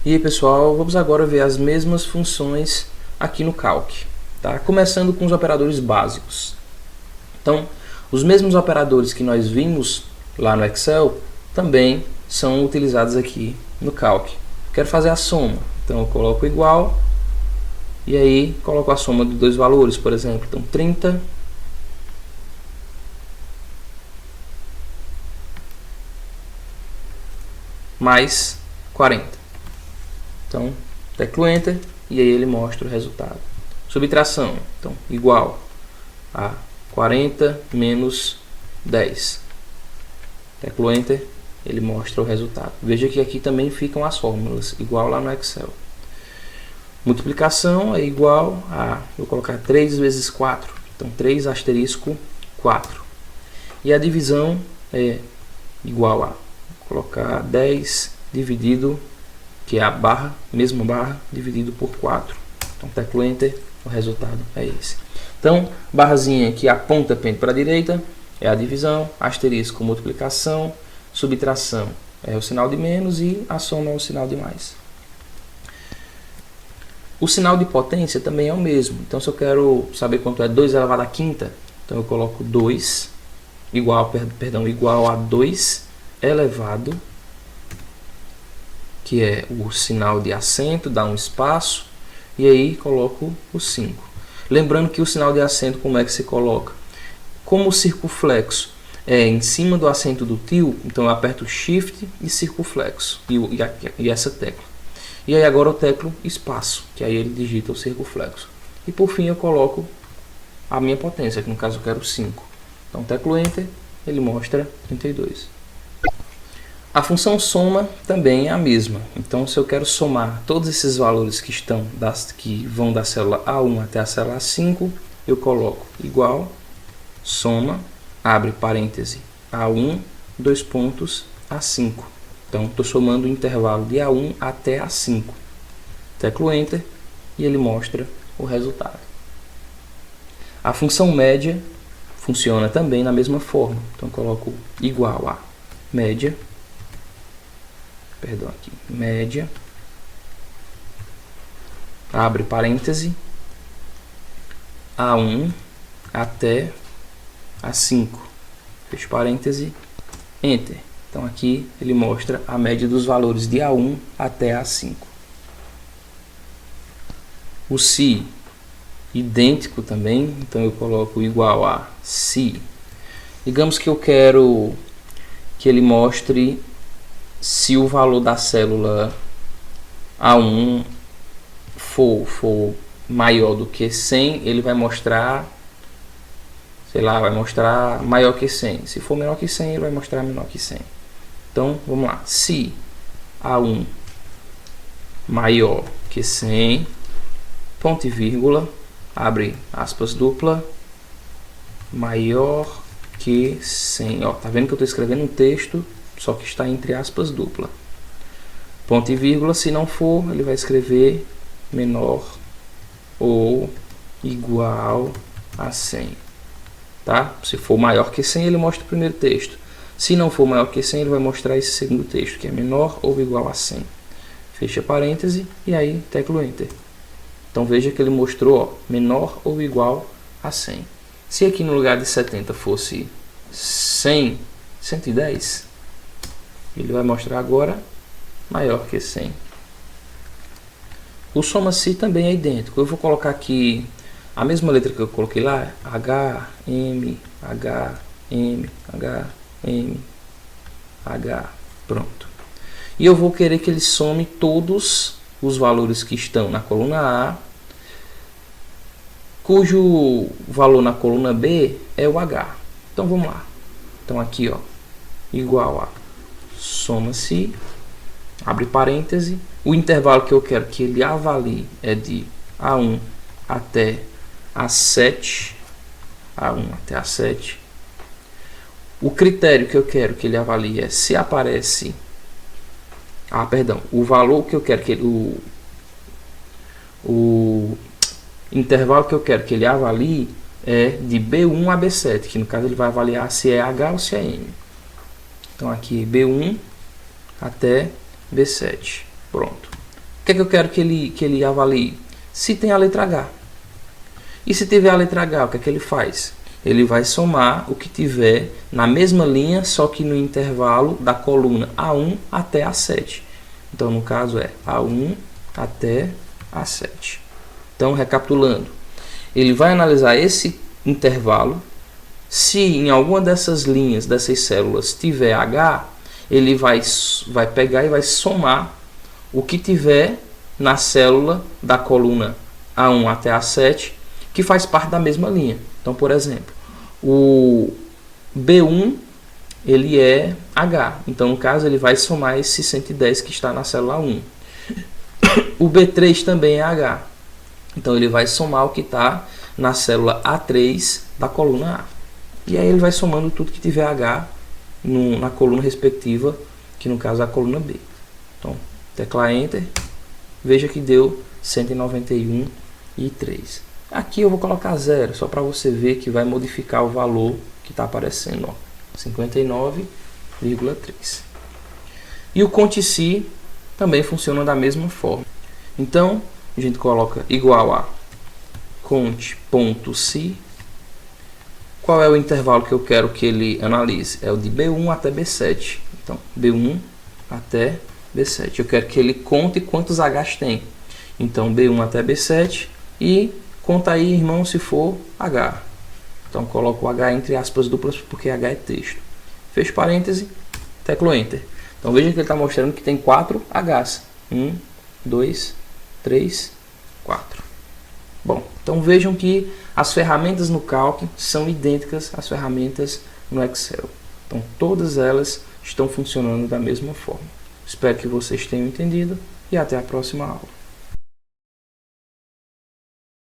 E aí, pessoal, vamos agora ver as mesmas funções aqui no Calc, tá? Começando com os operadores básicos. Então, os mesmos operadores que nós vimos lá no Excel também são utilizados aqui no Calc. Quero fazer a soma, então eu coloco igual e aí coloco a soma de dois valores, por exemplo. Então 30 mais 40. Então, teclo Enter e aí ele mostra o resultado. Subtração, então igual a 40 menos 10. Teclo Enter, ele mostra o resultado. Veja que aqui também ficam as fórmulas, igual lá no Excel. Multiplicação é igual a, vou colocar 3 vezes 4, então 3 asterisco 4. E a divisão é igual a, vou colocar 10 dividido, que é a barra, mesma barra, dividido por 4. Então teclo Enter, o resultado é esse. Então, barrazinha que aponta pende para a direita é a divisão, asterisco multiplicação, subtração é o sinal de menos e a soma é o sinal de mais. O sinal de potência também é o mesmo. Então, se eu quero saber quanto é 2 elevado à quinta, então eu coloco 2 igual a 2 elevado, que é o sinal de acento, dá um espaço, e aí coloco o 5. Lembrando que o sinal de acento, como é que se coloca? Como o circunflexo é em cima do acento do tio, então eu aperto Shift e circunflexo, e essa tecla. E aí agora eu teclo espaço, que aí ele digita o circunflexo. E por fim eu coloco a minha potência, que no caso eu quero 5. Então teclo Enter, ele mostra 32. A função soma também é a mesma. Então, se eu quero somar todos esses valores que vão da célula A1 até a célula A5, eu coloco igual, soma, abre parêntese, A1, dois pontos, A5. Então, estou somando o intervalo de A1 até A5. Teclo Enter e ele mostra o resultado. A função média funciona também na mesma forma. Então, eu coloco igual a média, média, abre parêntese, A1 até A5, fecha parêntese, Enter. Então aqui ele mostra a média dos valores de A1 até A5. O se, idêntico também, então eu coloco igual a se. Digamos que eu quero que ele mostre se o valor da célula A1 for maior do que 100, ele vai mostrar, sei lá, vai mostrar maior que 100. Se for menor que 100, ele vai mostrar menor que 100. Então, vamos lá. Se A1 maior que 100, ponto e vírgula, abre aspas dupla, maior que 100. Ó, tá vendo que eu estou escrevendo um texto, só que está entre aspas dupla. Ponto e vírgula, se não for, ele vai escrever menor ou igual a 100. Tá? Se for maior que 100, ele mostra o primeiro texto. Se não for maior que 100, ele vai mostrar esse segundo texto, que é menor ou igual a 100. Fecha parêntese e aí teclo Enter. Então veja que ele mostrou, ó, menor ou igual a 100. Se aqui no lugar de 70 fosse 100, 110, ele vai mostrar agora maior que 100. O soma-se também é idêntico. Eu vou colocar aqui a mesma letra que eu coloquei lá, H, M, H, M, H, M, H, pronto. E eu vou querer que ele some todos os valores que estão na coluna A, cujo valor na coluna B é o H. Então vamos lá. Então aqui, ó, igual a soma-se, abre parêntese, o intervalo que eu quero que ele avalie é de A1 até A7, A1 até A7. O critério que eu quero que ele avalie é se aparece, o valor que eu quero que ele, o intervalo que eu quero que ele avalie é de B1 a B7, que no caso ele vai avaliar se é H ou se é M. Então aqui B1 até B7. Pronto. que é que eu quero que ele avalie? Se tem a letra H. E se tiver a letra H, o que é que ele faz? Ele vai somar o que tiver na mesma linha, só que no intervalo da coluna A1 até A7. Então, no caso, é A1 até A7. Então, recapitulando, ele vai analisar esse intervalo. Se em alguma dessas linhas, dessas células, tiver H, ele vai pegar e vai somar o que tiver na célula da coluna A1 até A7, que faz parte da mesma linha. Então, por exemplo, o B1 ele é H. Então, no caso, ele vai somar esse 110 que está na célula 1. O B3 também é H. Então, ele vai somar o que está na célula A3 da coluna A. E aí ele vai somando tudo que tiver H na coluna respectiva, que no caso é a coluna B. Então, tecla Enter. Veja que deu 191,3. Aqui eu vou colocar 0, só para você ver que vai modificar o valor que está aparecendo. 59,3. E o conte-se também funciona da mesma forma. Então, a gente coloca igual a conte.se. Qual é o intervalo que eu quero que ele analise? É o de B1 até B7. Então, B1 até B7. Eu quero que ele conte quantos H's tem. Então, B1 até B7 e conta aí, irmão, se for H. Então, coloco o H entre aspas duplas porque H é texto. Fecho parêntese, teclo Enter. Então, veja que ele está mostrando que tem 4 H's. 1, 2, 3, 4. Bom, então vejam que as ferramentas no Calc são idênticas às ferramentas no Excel. Então, todas elas estão funcionando da mesma forma. Espero que vocês tenham entendido e até a próxima aula.